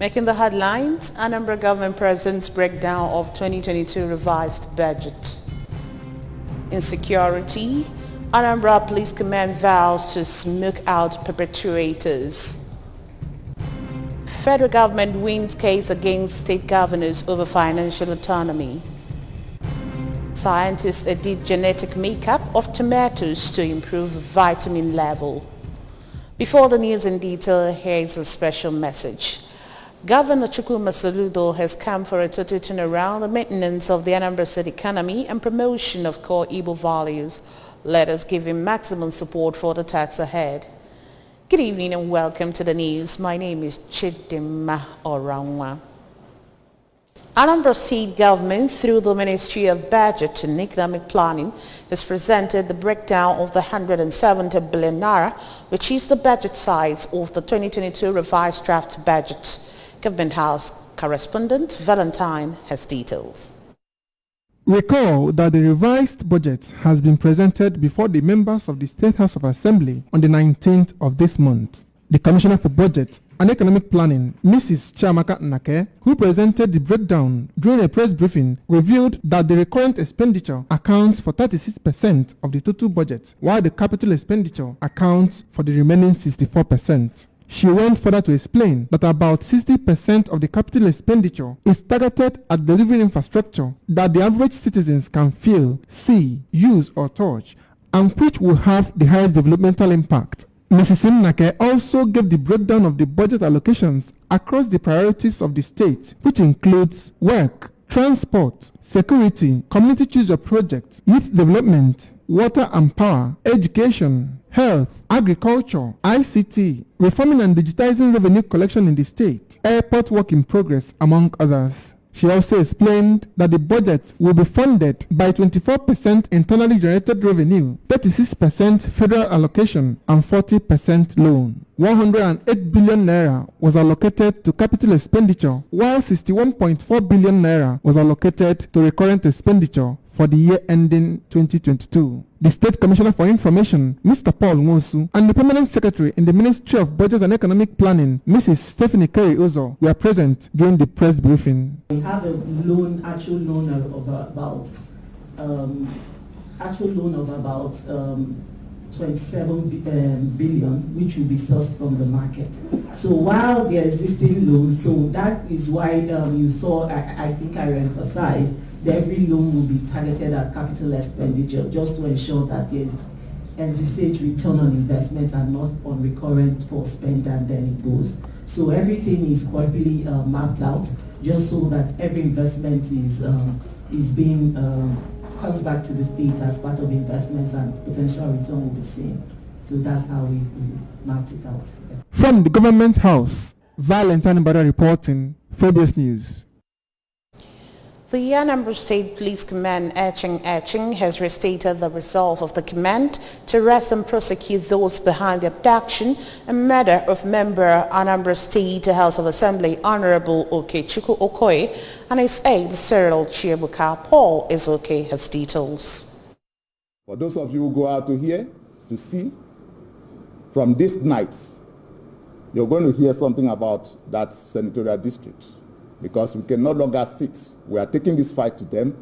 Making the headlines, Anambra government presents breakdown of 2022 revised budget. Insecurity, Anambra Police Command vows to smoke out perpetrators. Federal government wins case against state governors over financial autonomy. Scientists edit genetic makeup of tomatoes to improve vitamin level. Before the news in detail, here is a special message. Governor Chukwuma Soludo has come for a total turnaround, the maintenance of the Anambra State economy and promotion of core Igbo values. Let us give him maximum support for the task ahead. Good evening and welcome to the news. My name is Chidima Oranwa. Anambra State government, through the Ministry of Budget and Economic Planning, has presented the breakdown of the 170 billion naira, which is the budget size of the 2022 revised draft budget. Government House correspondent Valentine has details. Recall that the revised budget has been presented before the members of the State House of Assembly on the 19th of this month. The Commissioner for Budget and Economic Planning, Mrs. Chiamaka Nake, who presented the breakdown during a press briefing, revealed that the recurrent expenditure accounts for 36% of the total budget, while the capital expenditure accounts for the remaining 64%. She went further to explain that about 60% of the capital expenditure is targeted at delivering infrastructure that the average citizens can feel, see, use or touch, and which will have the highest developmental impact. Mrs. Nake also gave the breakdown of the budget allocations across the priorities of the state, which includes work, transport, security, community choose of projects, youth development, water and power, education, health, agriculture, ICT, reforming and digitizing revenue collection in the state, airport work in progress, among others. She also explained that the budget will be funded by 24% internally generated revenue, 36% federal allocation, and 40% loan. 108 billion naira was allocated to capital expenditure, while 61.4 billion naira was allocated to recurrent expenditure for the year ending 2022. The State Commissioner for Information, Mr. Paul Nwosu, and the Permanent Secretary in the Ministry of Budget and Economic Planning, Mrs. Stephanie Kerry Ozo, were present during the press briefing. We have a actual loan of about 27 billion, which will be sourced from the market. So while the existing loans, so that is why you saw, I think I emphasized, that every loan will be targeted at capital expenditure, just to ensure that there is envisaged return on investment and not on recurrent for spend and then it goes. So everything is quarterly mapped out, just so that every investment is being comes back to the state as part of investment and potential return will be seen. So that's how we mapped it out. From the Government House, Valentine Mbada reporting, Phoebus News. The Anambra State Police Command Eching has restated the resolve of the command to arrest and prosecute those behind the abduction and murder of member Anambra State House of Assembly Honorable Okechukwu Okoye and his aide Cyril Chiebuka. Paul Ezoke has details. For those of you who go out to here to see, from this night, you're going to hear something about that senatorial district, because we can no longer sit. We are taking this fight to them,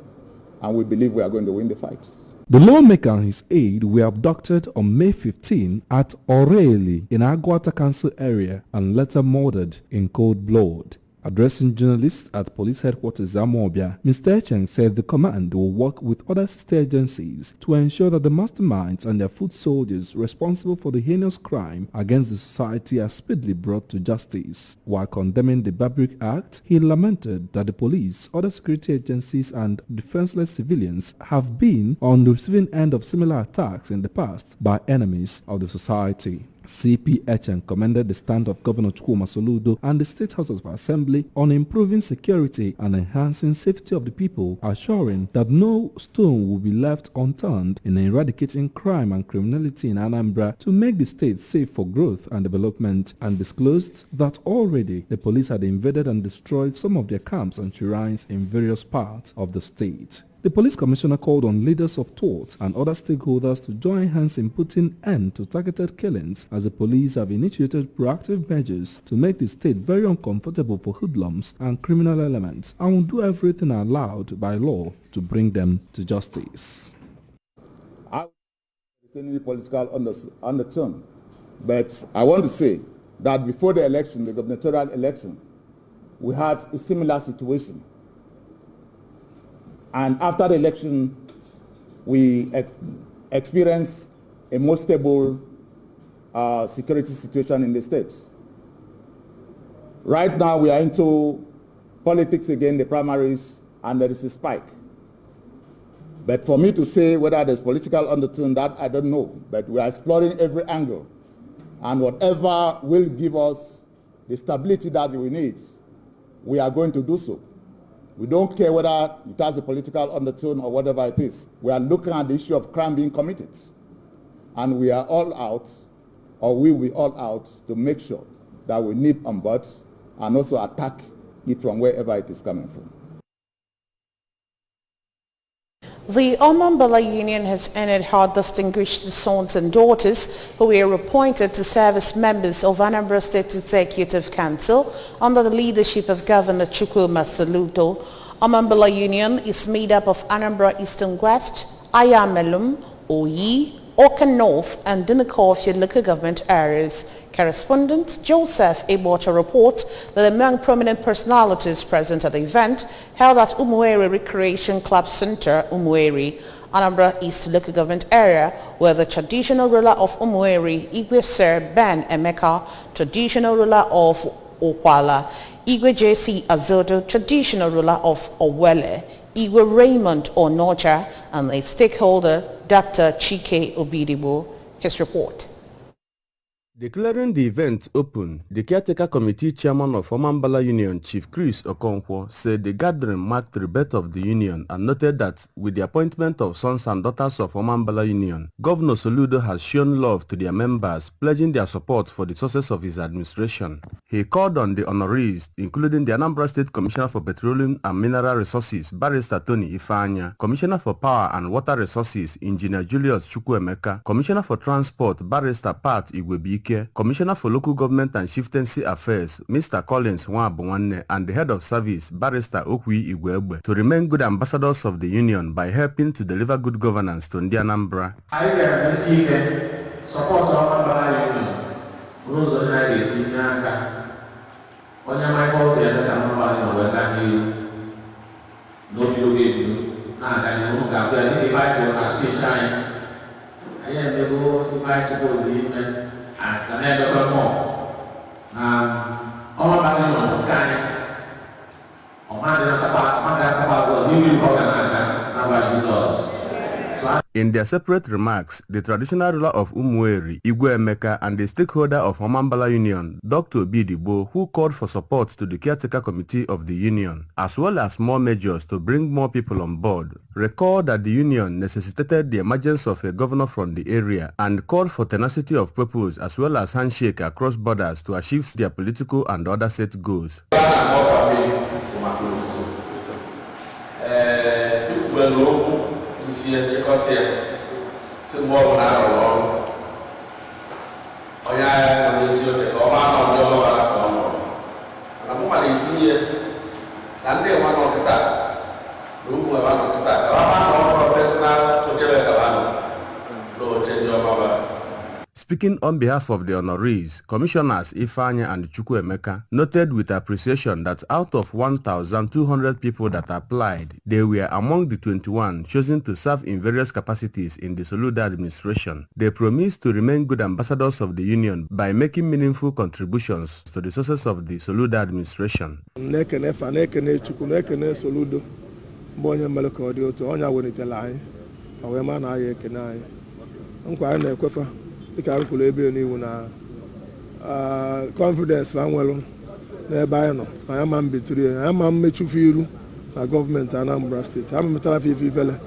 and we believe we are going to win the fight. The lawmaker and his aide were abducted on May 15 at Oreli in Agwata Council area and later murdered in cold blood. Addressing journalists at police headquarters Amobia, Mr. Echeng said the command will work with other sister agencies to ensure that the masterminds and their foot soldiers responsible for the heinous crime against the society are speedily brought to justice. While condemning the barbaric act, he lamented that the police, other security agencies and defenseless civilians have been on the receiving end of similar attacks in the past by enemies of the society. CP Echeng commended the stand of Governor Chukwuma Soludo and the State House of Assembly on improving security and enhancing safety of the people, assuring that no stone will be left unturned in eradicating crime and criminality in Anambra to make the state safe for growth and development, and disclosed that already the police had invaded and destroyed some of their camps and shrines in various parts of the state. The police commissioner called on leaders of thought and other stakeholders to join hands in putting end to targeted killings, as the police have initiated proactive measures to make the state very uncomfortable for hoodlums and criminal elements, and will do everything allowed by law to bring them to justice. I don't see any political undertone, but I want to say that before the election, the gubernatorial election, we had a similar situation. And after the election, we experienced a more stable security situation in the state. Right now, we are into politics again, the primaries, and there is a spike. But for me to say whether there's political undertone, that I don't know. But we are exploring every angle. And whatever will give us the stability that we need, we are going to do so. We don't care whether it has a political undertone or whatever it is. We are looking at the issue of crime being committed. And we are all out, or we will be all out, to make sure that we nip on bud and also attack it from wherever it is coming from. The Omambala Union has honored her distinguished sons and daughters who were appointed to serve as members of Anambra State Executive Council under the leadership of Governor Chukwuma Soludo. Omambala Union is made up of Anambra Eastern West, Ayamelum, Oyi, Oka North and Dinakofia local government areas. Correspondent Joseph Ebocha reports that among prominent personalities present at the event held at Umueri Recreation Club Center, Umueri, Anambra East local government area, were the traditional ruler of Umueri, Igwe Sir Ben Emeka, traditional ruler of Okwala, Igwe J.C. Azodo, traditional ruler of Owele, Igwe Raymond Onocha, and a stakeholder, Dr. Chike Obidibo. His report. Declaring the event open, the caretaker committee chairman of Omambala Union, Chief Chris Okonkwo, said the gathering marked the rebirth of the union and noted that with the appointment of sons and daughters of Omambala Union, Governor Soludo has shown love to their members, pledging their support for the success of his administration. He called on the honorees, including the Anambra State Commissioner for Petroleum and Mineral Resources, Barrister Tony Ifeanya, Commissioner for Power and Water Resources, Engineer Julius Chukwuemeka, Commissioner for Transport, Barrister Pat Igwebike, Commissioner for Local Government and Chieftaincy Affairs, Mr. Collins Nwabunwanne, and the Head of Service, Barrister Okwi Igwegbe, to remain good ambassadors of the Union by helping to deliver good governance to Ndi Anambra. I can receive support of Omambala Union. Those are the receiving Naka. On your mic, all the other Omambala Union, can you? Nobody will give you. Now, can you look after if I go on speech time? I am able, if I suppose the evening. And never more. All about you on kind. In their separate remarks, the traditional ruler of Umueri, Igwe Emeka, and the stakeholder of Omambala Union, Dr. Obidibo, who called for support to the caretaker committee of the union, as well as more measures to bring more people on board, recalled that the union necessitated the emergence of a governor from the area and called for tenacity of purpose as well as handshake across borders to achieve their political and other set goals. Speaking on behalf of the honorees, Commissioners Ifeanya and Chukwuemeka noted with appreciation that out of 1,200 people that applied, they were among the 21 chosen to serve in various capacities in the Soludo administration. They promised to remain good ambassadors of the union by making meaningful contributions to the success of the Soludo administration. Confidence famwelo na ebe no I am betray I am mechufiru na government Anambra State am metara fifele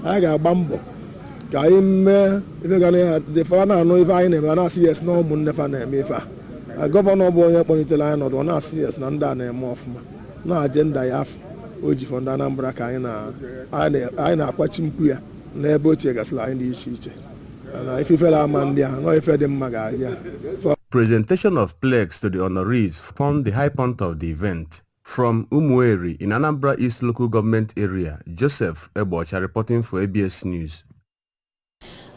I ga gbambo ka ime ife ga na the father no ife anyị na na CS na ụmụ nnefa na eme ife a governor bụ onye kpọnitere anyị no na CS na ndị na eme ofuma na agenda ya afọ o ji fọ ndị Anambra ka anyị na-akwachi mkpu ya n'ebe o tiegasịrị anyị dị iche iche na ifefere ama ndị a nọ ife dị mma ga-abịa. Presentation of plaques to the honorees formed the high point of the event. From Umueri in Anambra East Local Government Area, Joseph Ebocha reporting for ABS News.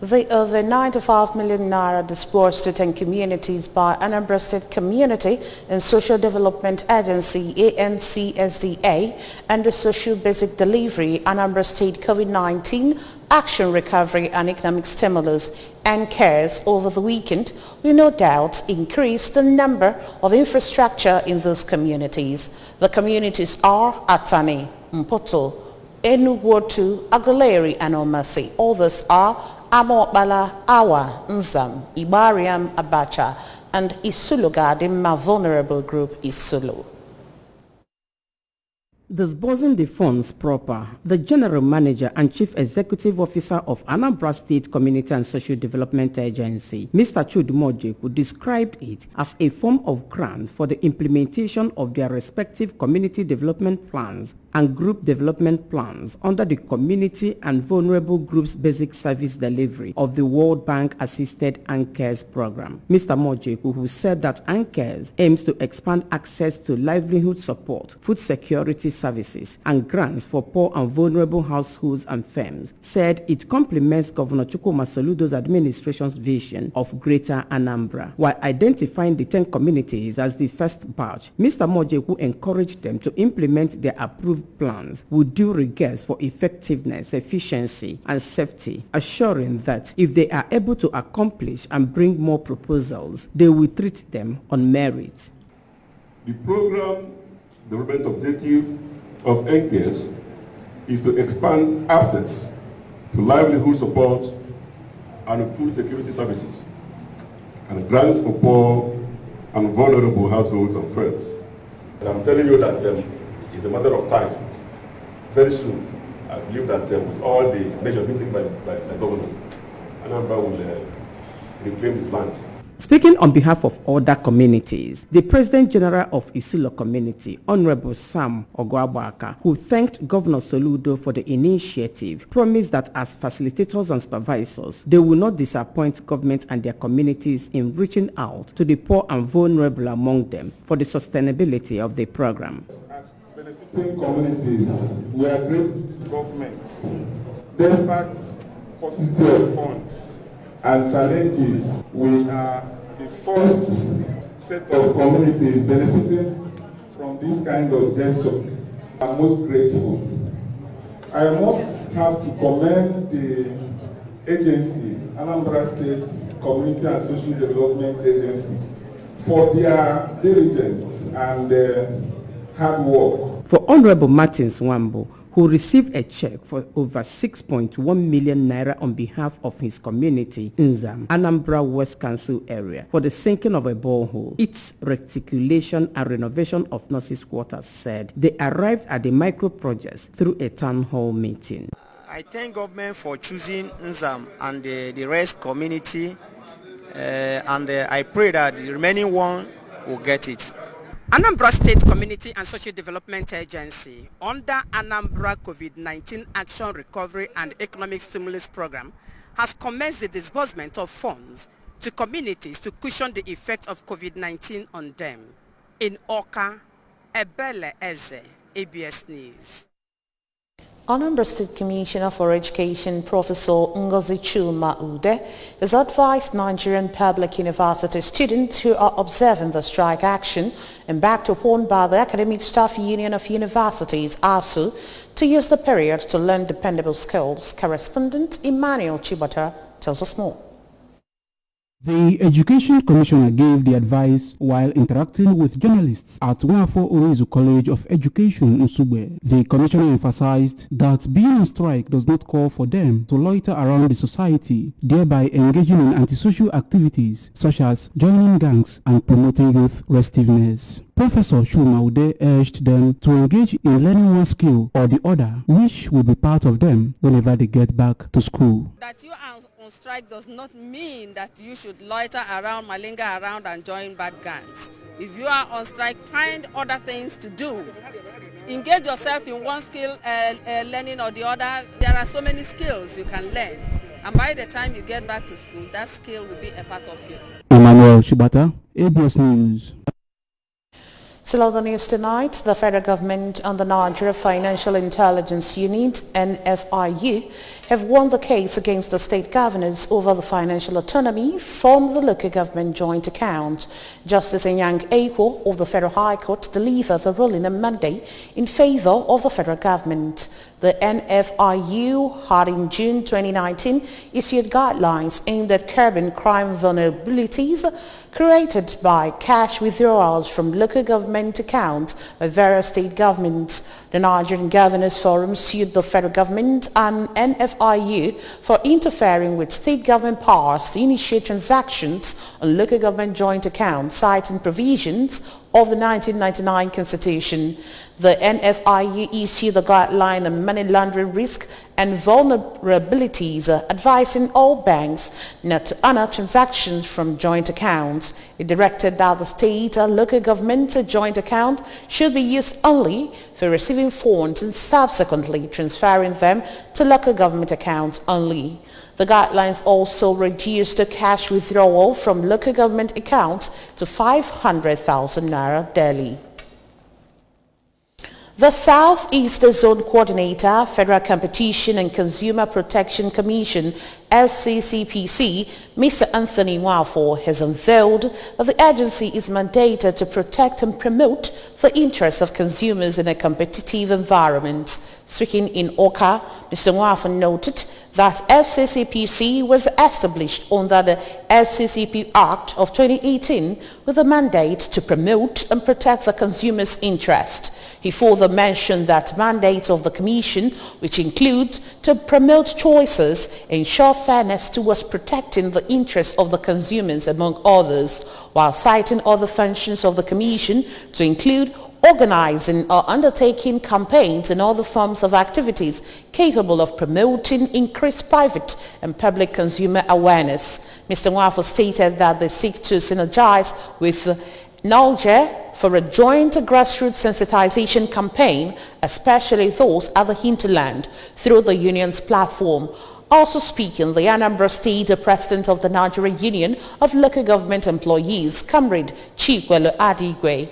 The over 95 million naira disbursed to 10 communities by Anambra State Community and Social Development Agency ANCSDA and the Social Basic Delivery Anambra State COVID-19 Action Recovery and Economic Stimulus and CARES over the weekend will no doubt increase the number of infrastructure in those communities. The communities are Atani, Mpoto, Enuwotu, Aguleri and Omasi. Others are Amokbala, Awa, Nzam, Ibariam, Abacha, and Isuluga, the more vulnerable group Isulu. Disbursing the funds proper, the General Manager and Chief Executive Officer of Anambra State Community and Social Development Agency, Mr. Chudumojeku, described it as a form of grant for the implementation of their respective community development plans and group development plans under the Community and Vulnerable Groups Basic Service Delivery of the World Bank Assisted ANCARES program. Mr. Mojeku, who said that ANCARES aims to expand access to livelihood support, food security services, and grants for poor and vulnerable households and firms, said it complements Governor Chukwuma Soludo's administration's vision of Greater Anambra. While identifying the 10 communities as the first batch, Mr. Mojeku encouraged them to implement their approved plans with due regards for effectiveness, efficiency, and safety, assuring that if they are able to accomplish and bring more proposals, they will treat them on merit. The program development objective of NCARES is to expand access to livelihood support and food security services and grants for poor and vulnerable households and firms. And I'm telling you that it's a matter of time. Very soon, I believe that with all the measures being taken by the government, Anambra will reclaim its land. Speaking on behalf of other communities, the President General of Isulo Community, Honorable Sam Ogwabaka, who thanked Governor Soludo for the initiative, promised that as facilitators and supervisors, they will not disappoint government and their communities in reaching out to the poor and vulnerable among them for the sustainability of the program. As benefiting communities, we are grateful to governments. Despite paucity of funds and challenges, we are the first set of communities benefiting from this kind of gesture. I'm most grateful. I must have to commend the agency, Anambra State Community and Social Development Agency, for their diligence and hard work. For Honorable Martins Wambo, who received a check for over 6.1 million naira on behalf of his community in Nzam, Anambra West Council area for the sinking of a borehole, its reticulation and renovation of nurses' quarters, said they arrived at the micro projects through a town hall meeting. I thank government for choosing Nzam and the rest community, and I pray that the remaining one will get it. Anambra State Community and Social Development Agency, under Anambra COVID-19 Action Recovery and Economic Stimulus Program, has commenced the disbursement of funds to communities to cushion the effect of COVID-19 on them. In Oka, Ebele Eze, ABS News. Anambra State Commissioner for Education, Professor Ngozi Chuma Ude, has advised Nigerian public university students who are observing the strike action embarked upon by the Academic Staff Union of Universities, ASU, to use the period to learn dependable skills. Correspondent Emmanuel Chibata tells us more. The Education Commissioner gave the advice while interacting with journalists at Nwafo Orizu College of Education, Nsugbe. The Commissioner emphasized that being on strike does not call for them to loiter around the society, thereby engaging in antisocial activities such as joining gangs and promoting youth restiveness. Professor Chuma urged them to engage in learning one skill or the other, which will be part of them whenever they get back to school. That you are on strike does not mean that you should loiter around, malinga around and join bad gangs. If you are on strike, find other things to do. engage yourself in one skill learning or the other. There are so many skills you can learn, and by the time you get back to school, that skill will be a part of you. Emmanuel Shibata, ABS News. Still on the news tonight, the federal government and the Nigeria Financial Intelligence Unit, NFIU, have won the case against the state governors over the financial autonomy from the local government joint account. Justice Enyang Ekwo of the Federal High Court delivered the ruling on Monday in favor of the federal government. The NFIU had in June 2019 issued guidelines aimed at curbing crime vulnerabilities created by cash withdrawals from local government accounts by various state governments. The Nigerian Governors Forum sued the federal government and NFIU for interfering with state government powers to initiate transactions on local government joint accounts, citing provisions of the 1999 Constitution. The NFIU issued the guideline on money laundering risk and vulnerabilities, advising all banks not to honor transactions from joint accounts. It directed that the state or local government joint account should be used only for receiving funds and subsequently transferring them to local government accounts only. The guidelines also reduced the cash withdrawal from local government accounts to 500,000 naira daily. The Southeast Zone Coordinator, Federal Competition and Consumer Protection Commission, FCCPC, Mr. Anthony Nwafo, has unveiled that the agency is mandated to protect and promote the interests of consumers in a competitive environment. Speaking in Oka, Mr. Nwafo noted that FCCPC was established under the FCCP Act of 2018 with a mandate to promote and protect the consumer's interest. He further mentioned that mandates of the Commission, which include to promote choices, ensure fairness towards protecting the interests of the consumers, among others, while citing other functions of the Commission to include organizing or undertaking campaigns and other forms of activities capable of promoting increased private and public consumer awareness. Mr. Nwafo stated that they seek to synergize with NALGE for a joint grassroots sensitization campaign, especially those at the hinterland, through the union's platform. Also speaking, the Anambra State President of the Nigerian Union of Local Government Employees, Comrade Chikwelu Adigwe,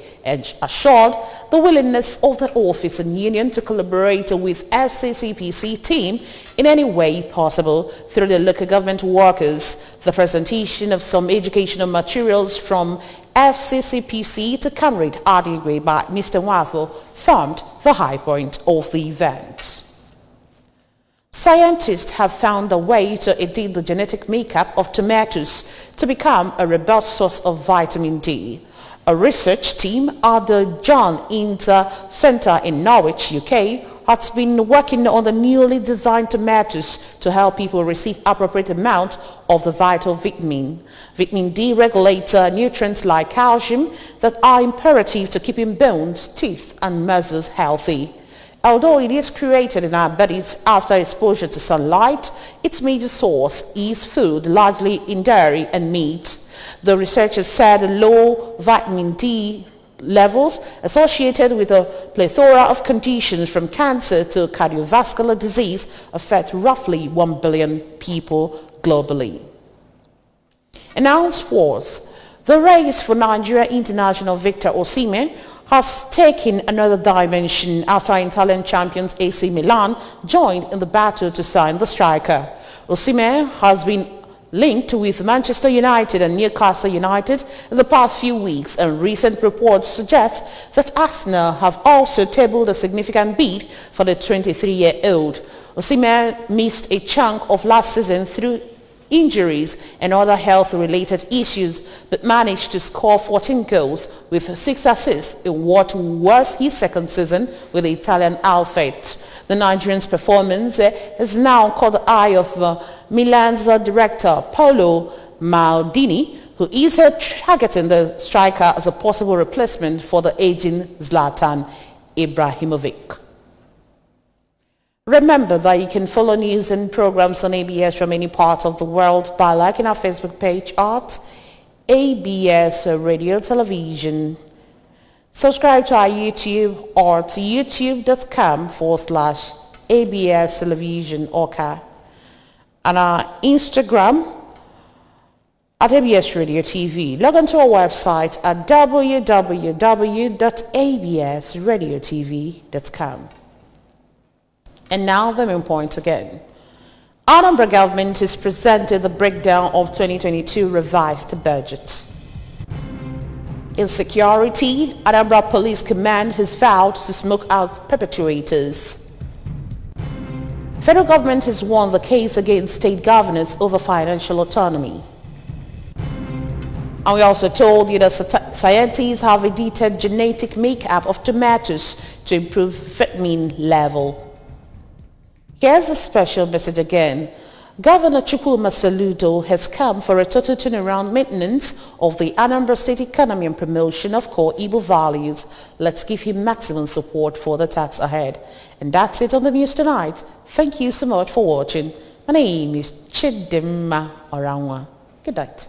assured the willingness of the office and union to collaborate with FCCPC team in any way possible through the local government workers. The presentation of some educational materials from FCCPC to Comrade Adigwe by Mr. Nwafo formed the high point of the event. Scientists have found a way to edit the genetic makeup of tomatoes to become a robust source of vitamin D. A research team at the John Inter Centre in Norwich, UK, has been working on the newly designed tomatoes to help people receive appropriate amount of the vital vitamin. Vitamin D regulates nutrients like calcium that are imperative to keeping bones, teeth and muscles healthy. Although it is created in our bodies after exposure to sunlight, its major source is food, largely in dairy and meat. The researchers said low vitamin D levels associated with a plethora of conditions from cancer to cardiovascular disease affect roughly 1 billion people globally. And now in sports, the race for Nigeria international Victor Osimhen has taken another dimension after Italian champions AC Milan joined in the battle to sign the striker. Osimhen has been linked with Manchester United and Newcastle United in the past few weeks, and recent reports suggest that Arsenal have also tabled a significant bid for the 23-year-old. Osimhen missed a chunk of last season through injuries and other health-related issues, but managed to score 14 goals with 6 assists in what was his second season with the Italian outfit. The Nigerian's performance has now caught the eye of Milan's director Paolo Maldini, who is targeting the striker as a possible replacement for the aging Zlatan Ibrahimovic. Remember that you can follow news and programs on ABS from any part of the world by liking our Facebook page at ABS Radio Television. Subscribe to our YouTube or to youtube.com/ABS Television Orca, and our Instagram at ABS Radio TV. Log on to our website at www.absradiotv.com. And now the main point again. Anambra government has presented the breakdown of 2022 revised budget. Insecurity, Anambra Police Command has vowed to smoke out perpetrators. Federal government has won the case against state governors over financial autonomy. And we also told you that scientists have edited genetic makeup of tomatoes to improve vitamin level. Here's a special message again. Governor Chukwuma Soludo has come for a total turnaround maintenance of the Anambra State economy and promotion of core Igbo values. Let's give him maximum support for the task ahead. And that's it on the news tonight. Thank you so much for watching. My name is Chidimma Oranwa. Good night.